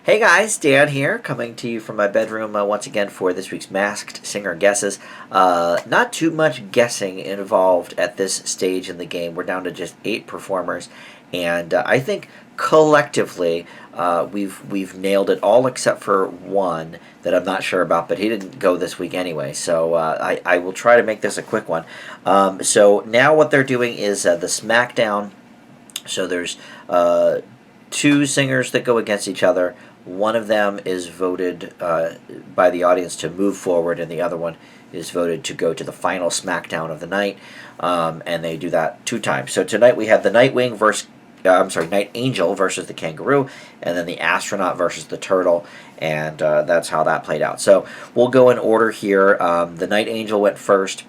Hey guys, Dan here, coming to you from my bedroom once again for this week's Masked Singer Guesses. Not too much guessing involved at this stage in the game. We're down to just 8 performers, and I think collectively we've nailed it all except for one that I'm not sure about, but he didn't go this week anyway. So I will try to make this a quick one. So now what they're doing is the Smackdown. So there's 2 singers that go against each other. One of them is voted by the audience to move forward, and the other one is voted to go to the final Smackdown of the night. And they do that 2 times. So tonight we have the Nightwing versus, Night Angel versus the Kangaroo, and then the Astronaut versus the Turtle, and that's how that played out. So we'll go in order here. The Night Angel went first.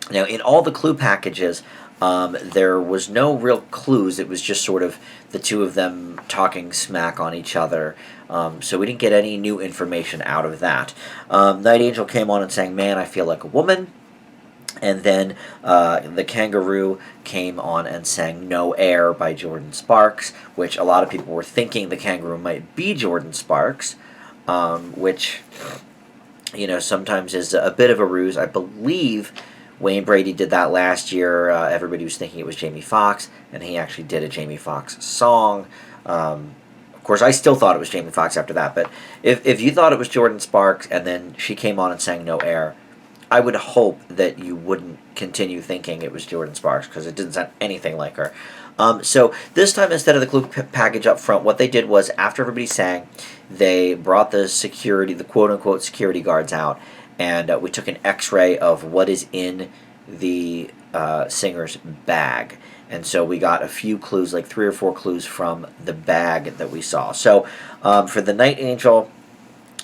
Now, in all the clue packages, there was no real clues. It was just sort of the 2 of them talking smack on each other. So we didn't get any new information out of that. Night Angel came on and sang "Man, I Feel Like a Woman." And then the Kangaroo came on and sang "No Air" by Jordan Sparks, which a lot of people were thinking the Kangaroo might be Jordan Sparks, which, sometimes is a bit of a ruse. I believe Wayne Brady did that last year. Everybody was thinking it was Jamie Foxx, and he actually did a Jamie Foxx song. Of course, I still thought it was Jamie Foxx after that, but if you thought it was Jordan Sparks and then she came on and sang "No Air," I would hope that you wouldn't continue thinking it was Jordan Sparks, because it didn't sound anything like her. So this time, instead of the clue package up front, what they did was, after everybody sang, they brought the quote-unquote security guards out, and we took an x-ray of what is in the singer's bag. And so we got a few clues, like 3 or 4 clues from the bag that we saw. So for the Night Angel,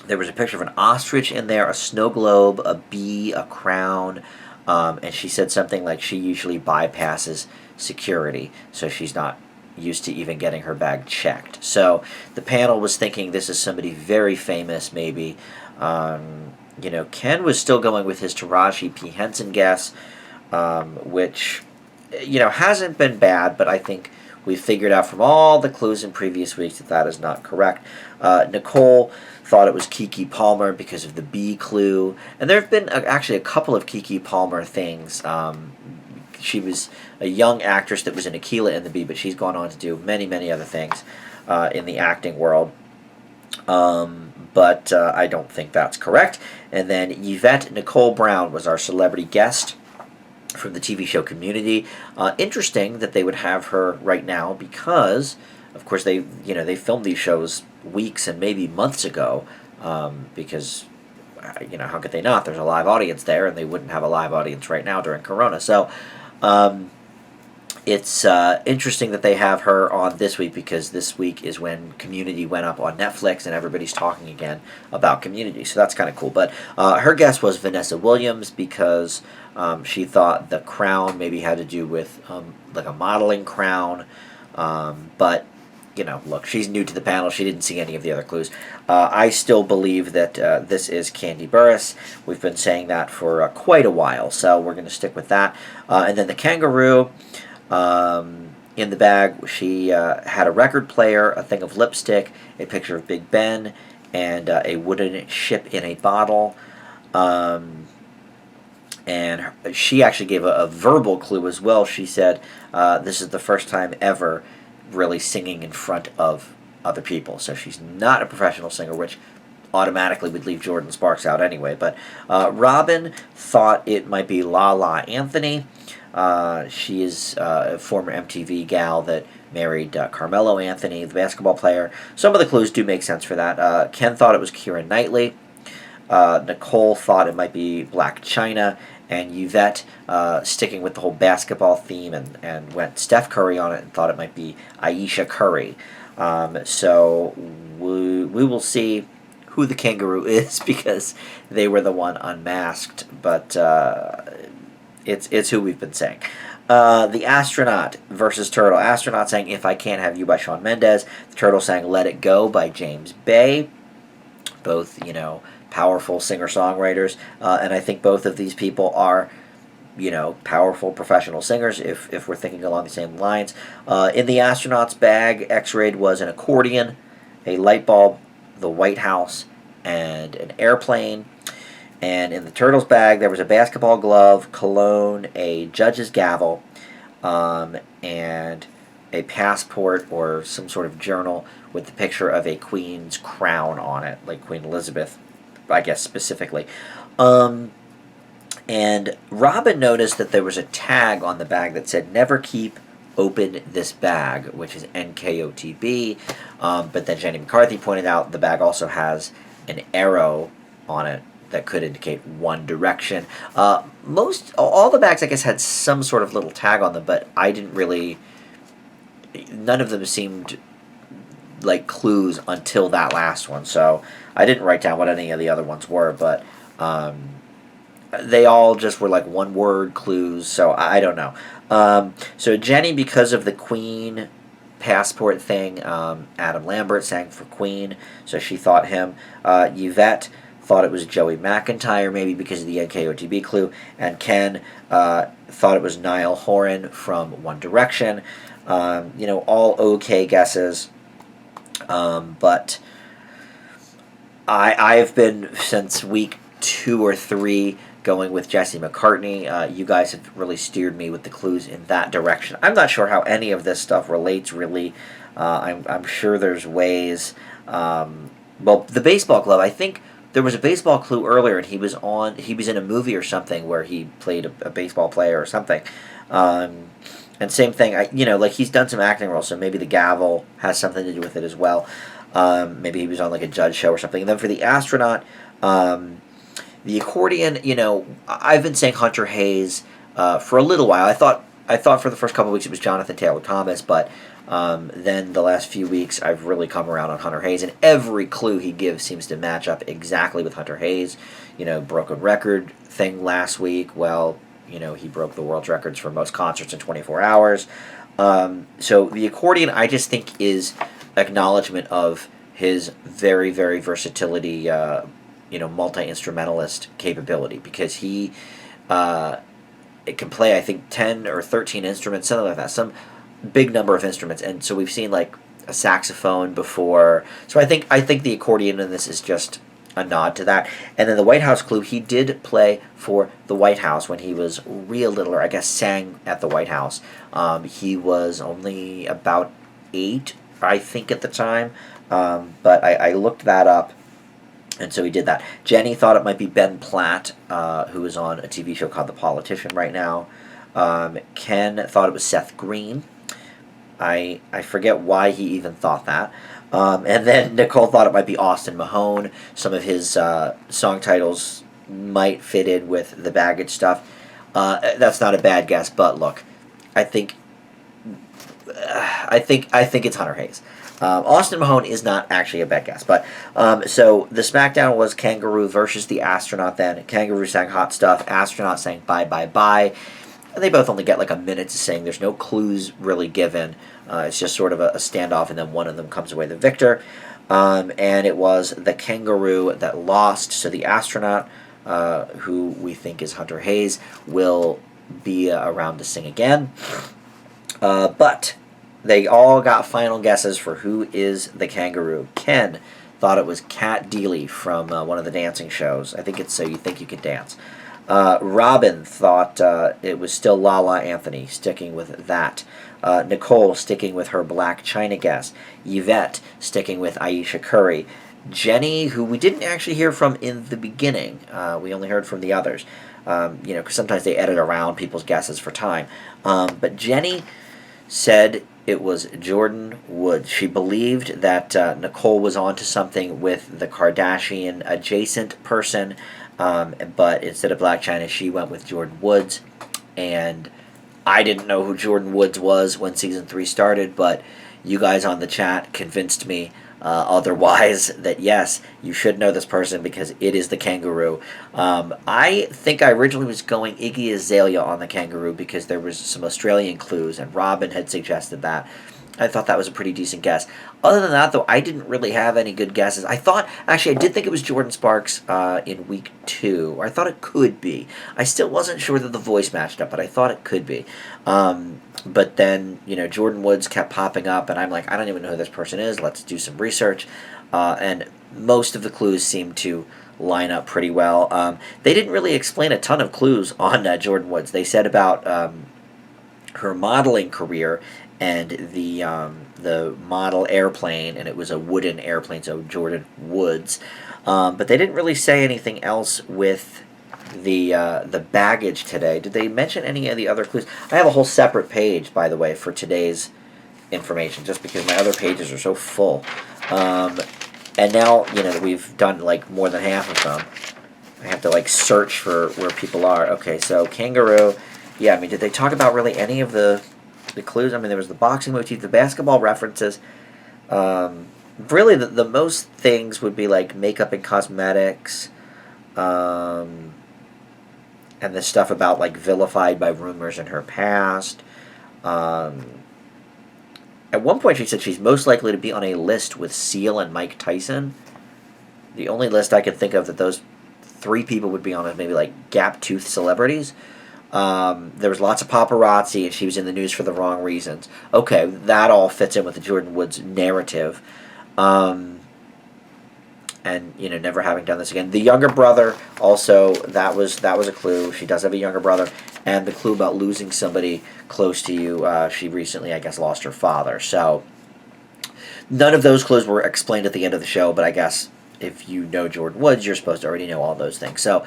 there was a picture of an ostrich in there, a snow globe, a bee, a crown, and she said something like she usually bypasses security, so she's not used to even getting her bag checked. So the panel was thinking this is somebody very famous, maybe. Ken was still going with his Taraji P. Henson guess, which, hasn't been bad, but I think we figured out from all the clues in previous weeks that that is not correct. Nicole thought it was Keke Palmer because of the B clue, and there have been actually a couple of Keke Palmer things. She was a young actress that was in Aquila and the Bee, but she's gone on to do many, many other things in the acting world. But I don't think that's correct. And then Yvette Nicole Brown was our celebrity guest from the TV show Community. Interesting that they would have her right now, because, of course, they filmed these shows weeks and maybe months ago, because, how could they not? There's a live audience there, and they wouldn't have a live audience right now during Corona. So it's interesting that they have her on this week, because this week is when Community went up on Netflix and everybody's talking again about Community. So that's kind of cool. But her guess was Vanessa Williams, because she thought the crown maybe had to do with like a modeling crown. But, look, she's new to the panel. She didn't see any of the other clues. I still believe that this is Candy Burris. We've been saying that for quite a while, so we're going to stick with that. And then the Kangaroo, in the bag, she had a record player, a thing of lipstick, a picture of Big Ben, and a wooden ship in a bottle. And she actually gave a verbal clue as well. She said this is the first time ever really singing in front of other people. So she's not a professional singer, which automatically would leave Jordan Sparks out anyway. But Robin thought it might be La La Anthony. She is a former MTV gal that married Carmelo Anthony, the basketball player. Some of the clues do make sense for that. Ken thought it was Keira Knightley. Nicole thought it might be Black China. And Yvette, sticking with the whole basketball theme, and went Steph Curry on it and thought it might be Aisha Curry. So we will see who the Kangaroo is, because they were the one unmasked. But it's who we've been saying. The Astronaut versus Turtle. Astronaut sang "If I Can't Have You" by Shawn Mendes. The Turtle sang "Let It Go" by James Bay. Both, powerful singer-songwriters, and I think both of these people are, powerful professional singers, if we're thinking along the same lines. In the Astronaut's bag, x-rayed was an accordion, a light bulb, the White House and an airplane. And in the turtle's bag, there was a basketball glove, cologne, a judge's gavel, and a passport or some sort of journal with the picture of a queen's crown on it, like Queen Elizabeth, I guess specifically. And Robin noticed that there was a tag on the bag that said, "Never keep open this bag," which is NKOTB. But then Jenny McCarthy pointed out the bag also has an arrow on it that could indicate one direction. All the bags, I guess, had some sort of little tag on them, but I didn't really. None of them seemed like clues until that last one, so I didn't write down what any of the other ones were, but they all just were like one-word clues, so I don't know. So Jenny, because of the Queen passport thing, Adam Lambert sang for Queen, so she thought him. Yvette thought it was Joey McIntyre, maybe because of the NKOTB clue, and Ken thought it was Niall Horan from One Direction. All okay guesses, but I've been, since week 2 or 3, going with Jesse McCartney. You guys have really steered me with the clues in that direction. I'm not sure how any of this stuff relates, really. I'm sure there's ways. Well, the baseball glove, I think there was a baseball clue earlier, and he was in a movie or something where he played a baseball player or something. And same thing, like he's done some acting roles, so maybe the gavel has something to do with it as well. Maybe he was on like a judge show or something. And then for the astronaut, the accordion, I've been saying Hunter Hayes for a little while. I thought for the first couple of weeks it was Jonathan Taylor Thomas, but then the last few weeks I've really come around on Hunter Hayes, and every clue he gives seems to match up exactly with Hunter Hayes. Broken record thing last week. Well, he broke the world's records for most concerts in 24 hours. So the accordion, I just think, is acknowledgement of his very, very versatility, multi-instrumentalist capability, because he it can play, I think, 10 or 13 instruments, something like that, some big number of instruments. And so we've seen like a saxophone before. So I think the accordion in this is just a nod to that. And then the White House clue, he did play for the White House when he was real little, or I guess sang at the White House. He was only about 8, I think, at the time. But I looked that up, and so he did that. Jenny thought it might be Ben Platt, who is on a TV show called The Politician right now. Ken thought it was Seth Green. I forget why he even thought that. And then Nicole thought it might be Austin Mahone. Some of his song titles might fit in with the baggage stuff. That's not a bad guess, but look, I think it's Hunter Hayes. Austin Mahone is not actually a bad guess, but so the Smackdown was Kangaroo versus the Astronaut. Then Kangaroo sang Hot Stuff, Astronaut sang Bye Bye Bye. And they both only get like a minute to sing. There's no clues really given. It's just sort of a standoff, and then one of them comes away the victor. And it was the Kangaroo that lost. So the Astronaut, who we think is Hunter Hayes, will be around to sing again. But they all got final guesses for who is the Kangaroo. Ken thought it was Kat Deely from one of the dancing shows. I think it's So You Think You Can Dance. Robin thought it was still Lala Anthony, sticking with that. Nicole sticking with her Black China guess. Yvette sticking with Aisha Curry. Jenny, who we didn't actually hear from in the beginning, we only heard from the others, because sometimes they edit around people's guesses for time. But Jenny said it was Jordan Woods. She believed that Nicole was onto something with the Kardashian adjacent person, but instead of Black China, she went with Jordan Woods. And I didn't know who Jordan Woods was when Season 3 started, but you guys on the chat convinced me otherwise, that yes, you should know this person because it is the Kangaroo. I think I originally was going Iggy Azalea on the Kangaroo because there was some Australian clues, and Robin had suggested that. I thought that was a pretty decent guess. Other than that, though, I didn't really have any good guesses. I did think it was Jordan Sparks in week 2. Or I thought it could be. I still wasn't sure that the voice matched up, but I thought it could be. But then, Jordan Woods kept popping up, and I'm like, I don't even know who this person is. Let's do some research. and most of the clues seem to line up pretty well. They didn't really explain a ton of clues on Jordan Woods. They said about her modeling career and the model airplane, and it was a wooden airplane, so Jordan Woods. But they didn't really say anything else with the baggage today. Did they mention any of the other clues? I have a whole separate page, by the way, for today's information, just because my other pages are so full. And now, we've done like more than half of them. I have to like search for where people are. Okay, so Kangaroo. Yeah, I mean, did they talk about really any of the clues? I mean, there was the boxing motif, the basketball references. Really, the most things would be like makeup and cosmetics, and the stuff about like vilified by rumors in her past. At one point, she said she's most likely to be on a list with Seal and Mike Tyson. The only list I can think of that those three people would be on is maybe like gap-toothed celebrities. There was lots of paparazzi, and she was in the news for the wrong reasons. Okay, that all fits in with the Jordan Woods narrative. And never having done this again. The younger brother, also, that was a clue. She does have a younger brother, and the clue about losing somebody close to you. She recently, I guess, lost her father. So none of those clues were explained at the end of the show. But I guess if you know Jordan Woods, you're supposed to already know all those things. So,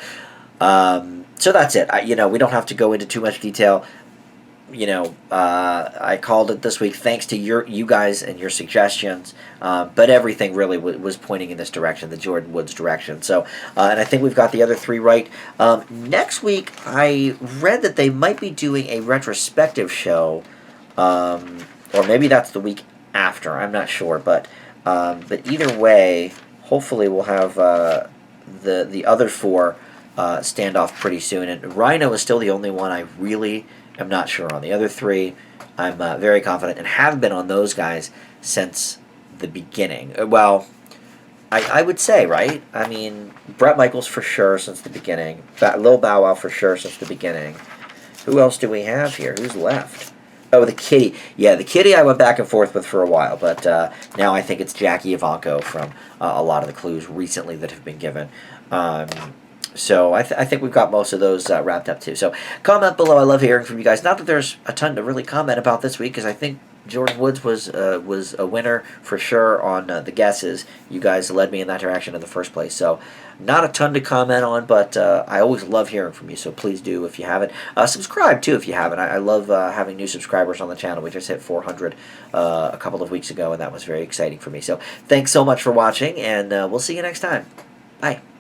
so that's it. We don't have to go into too much detail. I called it this week thanks to you guys and your suggestions, but everything really was pointing in this direction, the Jordan Woods direction. So, and I think we've got the other three right. Next week, I read that they might be doing a retrospective show, or maybe that's the week after. I'm not sure, but either way, hopefully we'll have the other four stand off pretty soon. And Rhino is still the only one I really I'm not sure on. The other three, I'm very confident and have been on those guys since the beginning. Well, I would say, right? I mean, Bret Michaels for sure since the beginning. Lil Bow Wow for sure since the beginning. Who else do we have here? Who's left? Oh, the Kitty. Yeah, the Kitty I went back and forth with for a while, but now I think it's Jackie Ivanko from a lot of the clues recently that have been given. So I think we've got most of those wrapped up too. So comment below. I love hearing from you guys. Not that there's a ton to really comment about this week, because I think Jordan Woods was a winner for sure on the guesses. You guys led me in that direction in the first place. So not a ton to comment on, but I always love hearing from you. So please do if you haven't. Subscribe too if you haven't. I love having new subscribers on the channel. We just hit 400 a couple of weeks ago, and that was very exciting for me. So thanks so much for watching, and we'll see you next time. Bye.